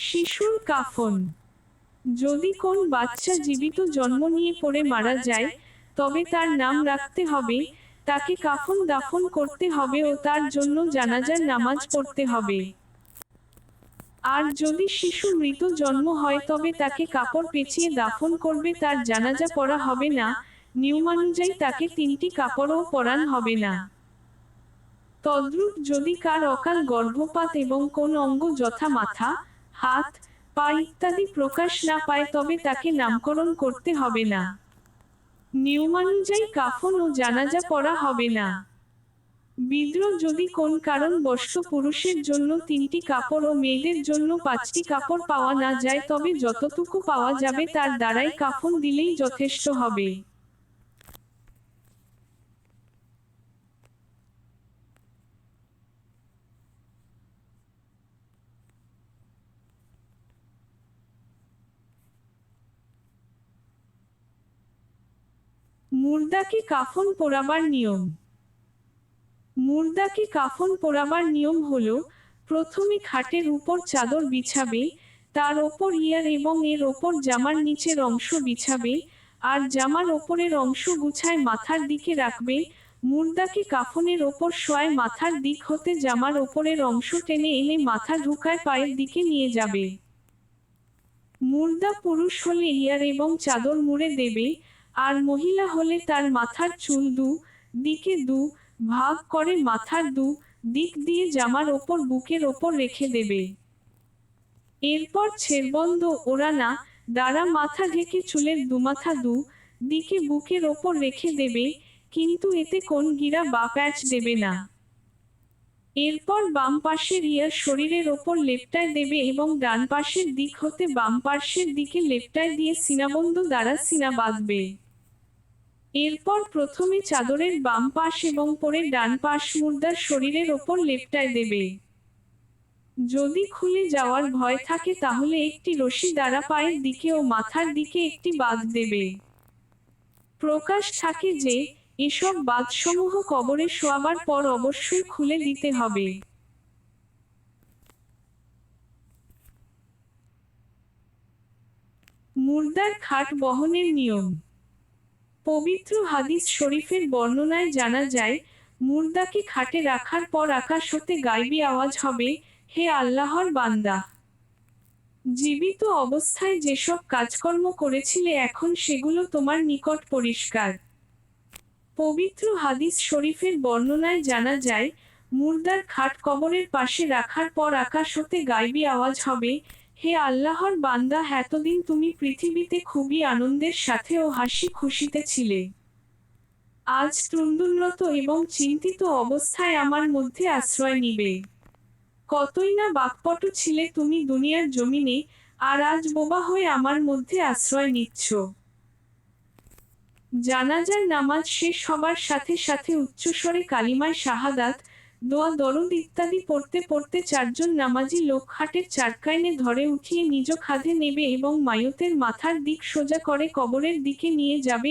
শিশুর কাফন। যদি কোন বাচ্চা জীবিত জন্ম নিয়ে পড়ে মারা যায়, তবে তার নাম রাখতে হবে, তাকে কাফন দাফন করতে হবে ও তার জন্য জানাজার নামাজ পড়তে হবে। আর যদি শিশু মৃত জন্ম হয় তবে তাকে কাপড় পেঁচিয়ে দাফন করবে, তার জানাজা পড়া হবে না। নিয়মানুযায়ী তাকে 3টি কাপড়ও পরান হবে না। তদ্রূপ যদি কার অকাল গর্ভপাত এবং কোন অঙ্গ যথা মাথা, হাত, পা ইত্যাদি প্রকাশ না পায় তবে তাকে নামকরণ করতে হবে না। নিয়মানুযায়ী কাফন ও জানাজা পড়া হবে না। বিদ্রোহ যদি কোন কারণবশত পুরুষের জন্য 3টি কাপড় ও মেয়েদের জন্য 5টি কাপড় পাওয়া না যায় তবে যতটুকু পাওয়া যাবে তার দ্বারাই কাফন দিলেই যথেষ্ট হবে। মুর্দাকে কাফন পোড়াবার নিয়ম। মুর্দাকে কাফন পোড়াবার নিয়ম হলো, প্রথমে খাটের উপর চাদর বিছাবে, তার ওপর ইয়ার এবং এর ওপর জামার নিচের অংশ বিছাবে, আর জামার ওপরের অংশ গুছায় মাথার দিকে রাখবে। মুর্দাকে কাফনের ওপর শোয়ায় মাথার দিক হতে জামার ওপরের অংশ টেনে এনে মাথা ঢুকায় পায়ের দিকে নিয়ে যাবে। মুর্দা পুরুষ হলে ইয়ার এবং চাদর মুড়ে দেবে, আর মহিলা হলে তার মাথার চুল দিকে ভাগ করে মাথার দিক দিয়ে জামার ওপর বুকের ওপর রেখে দেবে। এরপর ছেড়বন্ধ ওড়ানা দ্বারা মাথা ঢেকে চুলের দুমাথা দিকে বুকের ওপর রেখে দেবে, কিন্তু এতে কোন গিরা বা প্যাচ দেবে না। এরপর বাম পাশের ইয়ার শরীরের ওপর লেপটায় দেবে এবং ডান পাশের দিক হতে বাম পাশের দিকে লেপটায় দিয়ে সিনাবন্ধ দ্বারা সিনা বাঁধবে। এরপর প্রথমে চাদরের বাম পাশ এবং পরে ডান পাশ মুর্দার শরীরের ওপর লেপটায় দেবে। যদি খুলে যাওয়ার ভয় থাকে তাহলে একটি রশি দ্বারা পায়ের দিকে ও মাথার দিকে একটি বাঁধ দেবে। প্রকাশ থাকে যে, এসব বাঁধসমূহ কবরে শোয়াবার পর অবশ্যই খুলে দিতে হবে। মুর্দার খাট বহনের নিয়ম। পবিত্র হাদিস শরীফের বর্ণনায় জানা যায়, মুর্দাকে খাটে রাখার পর আকাশ হতে গায়বী আওয়াজ হবে, হে আল্লাহর বান্দা! জীবিত অবস্থায় যেসব কাজকর্ম করেছিলে এখন সেগুলো তোমার নিকট পরিষ্কার। পবিত্র হাদিস শরীফের বর্ণনায় জানা যায়, মুর্দার খাট কবরের পাশে রাখার পর আকাশ হতে গায়বী আওয়াজ হবে, হে আল্লাহর বান্দা, এতদিন তুমি পৃথিবীতে খুবই আনন্দের সাথে ও হাসি খুশিতে ছিলে। আজ তৃণদুল্লত এবং চিন্তিত অবস্থায় আমার মধ্যে আশ্রয় নিবে। কতই না বাকপটু ছিলে তুমি দুনিয়ার জমিনে, আর আজ বোবা হয়ে আমার মধ্যে আশ্রয় নিচ্ছ। জানাজার নামাজ শেষ হবার সাথে সাথে উচ্চস্বরে কালিমায় শাহাদাত, দোয়া দরুদ ইত্যাদি পড়তে পড়তে 4 জন নামাজি লোক খাটের চারকাইনে ধরে উঠিয়ে নিজ খাদে নেবে এবং মাইয়তের মাথার দিক সোজা করে কবরের দিকে নিয়ে যাবে।